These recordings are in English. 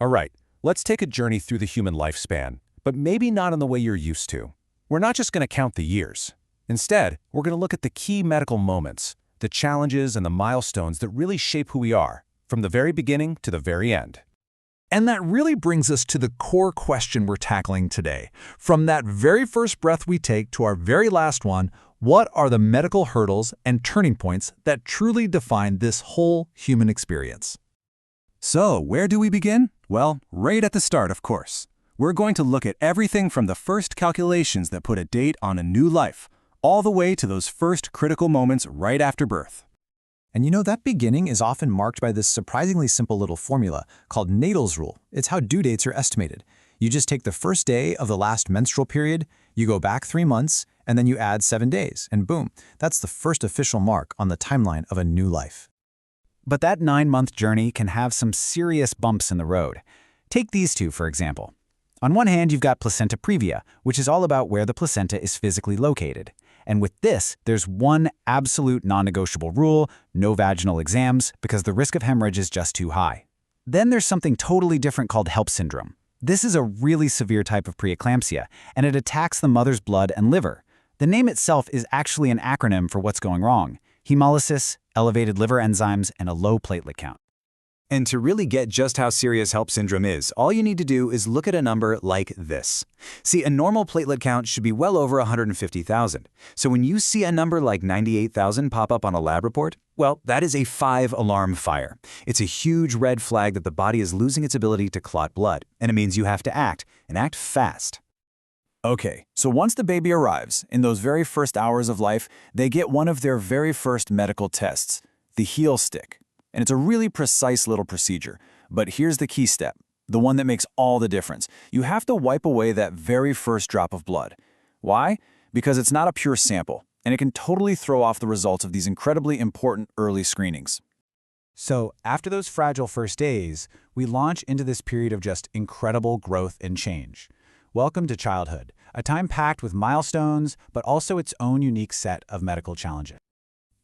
All right, let's take a journey through the human lifespan, but maybe not in the way you're used to. We're not just going to count the years. Instead, we're going to look at the key medical moments, the challenges and the milestones that really shape who we are, from the very beginning to the very end. And that really brings us to the core question we're tackling today. From that very first breath we take to our very last one, what are the medical hurdles and turning points that truly define this whole human experience? So, where do we begin? Well, right at the start, of course. We're going to look at everything from the first calculations that put a date on a new life, all the way to those first critical moments right after birth. And you know, that beginning is often marked by this surprisingly simple little formula called Natal's rule. It's how due dates are estimated. You just take the first day of the last menstrual period, you go back 3 months, and then you add 7 days, and boom, that's the first official mark on the timeline of a new life. But that 9-month journey can have some serious bumps in the road. Take these two, for example. On one hand, you've got placenta previa, which is all about where the placenta is physically located. And with this, there's one absolute non-negotiable rule: no vaginal exams, because the risk of hemorrhage is just too high. Then there's something totally different called HELP syndrome. This is a really severe type of preeclampsia, and it attacks the mother's blood and liver. The name itself is actually an acronym for what's going wrong: hemolysis, elevated liver enzymes, and a low platelet count. And to really get just how serious HELP syndrome is, all you need to do is look at a number like this. See, a normal platelet count should be well over 150,000. So when you see a number like 98,000 pop up on a lab report, well, that is a 5-alarm fire. It's a huge red flag that the body is losing its ability to clot blood, and it means you have to act, and act fast. Okay, so once the baby arrives, in those very first hours of life, they get one of their very first medical tests, the heel stick. And it's a really precise little procedure. But here's the key step, the one that makes all the difference. You have to wipe away that very first drop of blood. Why? Because it's not a pure sample, and it can totally throw off the results of these incredibly important early screenings. So after those fragile first days, we launch into this period of just incredible growth and change. Welcome to childhood, a time packed with milestones, but also its own unique set of medical challenges.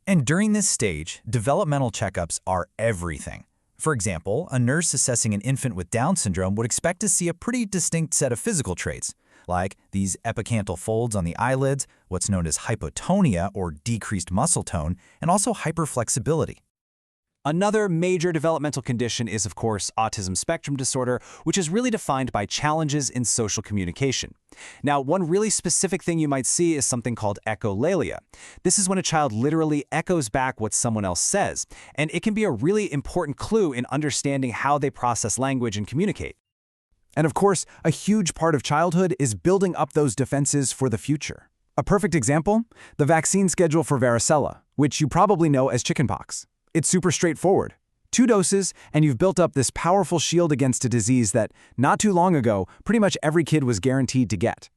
And during this stage, developmental checkups are everything. For example, a nurse assessing an infant with Down syndrome would expect to see a pretty distinct set of physical traits, like these epicanthal folds on the eyelids, what's known as hypotonia or decreased muscle tone, and also hyperflexibility. Another major developmental condition is, of course, autism spectrum disorder, which is really defined by challenges in social communication. Now, one really specific thing you might see is something called echolalia. This is when a child literally echoes back what someone else says, and it can be a really important clue in understanding how they process language and communicate. And of course, a huge part of childhood is building up those defenses for the future. A perfect example? The vaccine schedule for varicella, which you probably know as chickenpox. It's super straightforward. 2 doses, and you've built up this powerful shield against a disease that, not too long ago, pretty much every kid was guaranteed to get.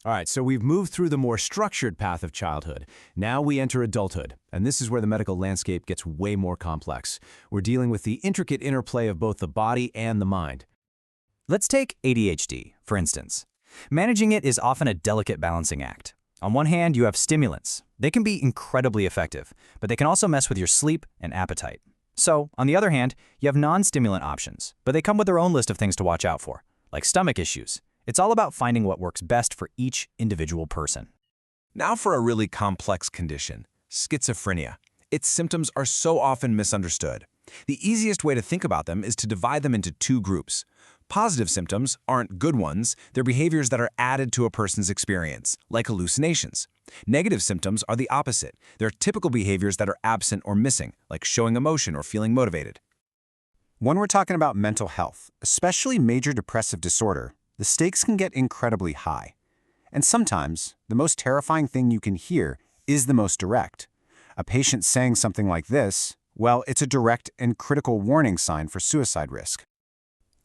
All right, so we've moved through the more structured path of childhood. Now we enter adulthood, and this is where the medical landscape gets way more complex. We're dealing with the intricate interplay of both the body and the mind. Let's take ADHD, for instance. Managing it is often a delicate balancing act. On one hand, you have stimulants. They can be incredibly effective, but they can also mess with your sleep and appetite. So, on the other hand, you have non-stimulant options, but they come with their own list of things to watch out for, like stomach issues. It's all about finding what works best for each individual person. Now for a really complex condition, schizophrenia. Its symptoms are so often misunderstood. The easiest way to think about them is to divide them into 2 groups. Positive symptoms aren't good ones, they're behaviors that are added to a person's experience, like hallucinations. Negative symptoms are the opposite. They're typical behaviors that are absent or missing, like showing emotion or feeling motivated. When we're talking about mental health, especially major depressive disorder, the stakes can get incredibly high. And sometimes, the most terrifying thing you can hear is the most direct. A patient saying something like this, well, it's a direct and critical warning sign for suicide risk.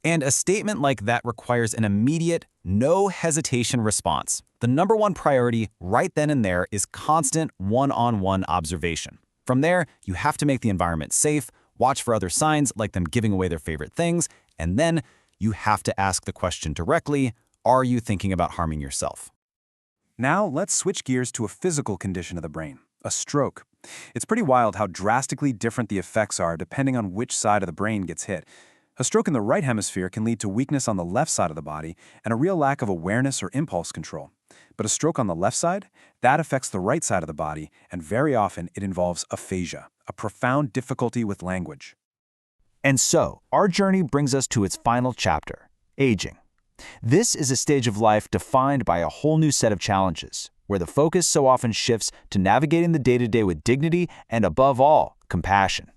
And a statement like that requires an immediate, no hesitation response. The number one priority right then and there is constant one-on-one observation. From there, you have to make the environment safe, watch for other signs like them giving away their favorite things, and then you have to ask the question directly, are you thinking about harming yourself? Now let's switch gears to a physical condition of the brain, a stroke. It's pretty wild how drastically different the effects are depending on which side of the brain gets hit. A stroke in the right hemisphere can lead to weakness on the left side of the body and a real lack of awareness or impulse control. But a stroke on the left side, that affects the right side of the body, and very often it involves aphasia, a profound difficulty with language. And so, our journey brings us to its final chapter, aging. This is a stage of life defined by a whole new set of challenges, where the focus so often shifts to navigating the day-to-day with dignity and, above all, compassion.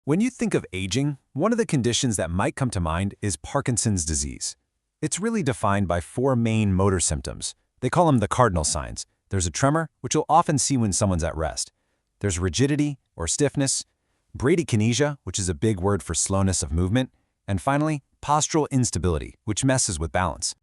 When you think of aging, one of the conditions that might come to mind is Parkinson's disease. It's really defined by 4 main motor symptoms. They call them the cardinal signs. There's a tremor, which you'll often see when someone's at rest. There's rigidity or stiffness, bradykinesia, which is a big word for slowness of movement, and finally, postural instability, which messes with balance.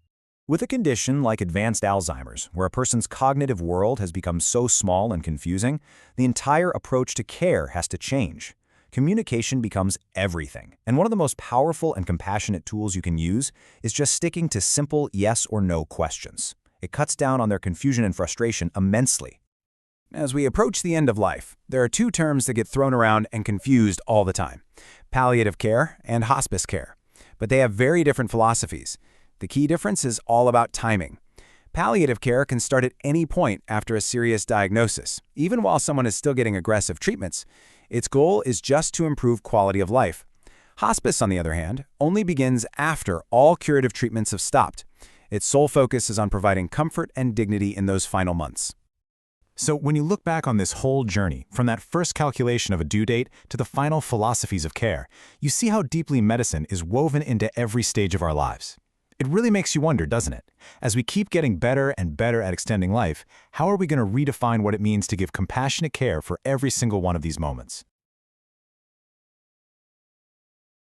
With a condition like advanced Alzheimer's, where a person's cognitive world has become so small and confusing, the entire approach to care has to change. Communication becomes everything, and one of the most powerful and compassionate tools you can use is just sticking to simple yes or no questions. It cuts down on their confusion and frustration immensely. As we approach the end of life, there are 2 terms that get thrown around and confused all the time: palliative care and hospice care. But they have very different philosophies. The key difference is all about timing. Palliative care can start at any point after a serious diagnosis, even while someone is still getting aggressive treatments. Its goal is just to improve quality of life. Hospice, on the other hand, only begins after all curative treatments have stopped. Its sole focus is on providing comfort and dignity in those final months. So when you look back on this whole journey, from that first calculation of a due date to the final philosophies of care, you see how deeply medicine is woven into every stage of our lives. It really makes you wonder, doesn't it? As we keep getting better and better at extending life, how are we going to redefine what it means to give compassionate care for every single one of these moments?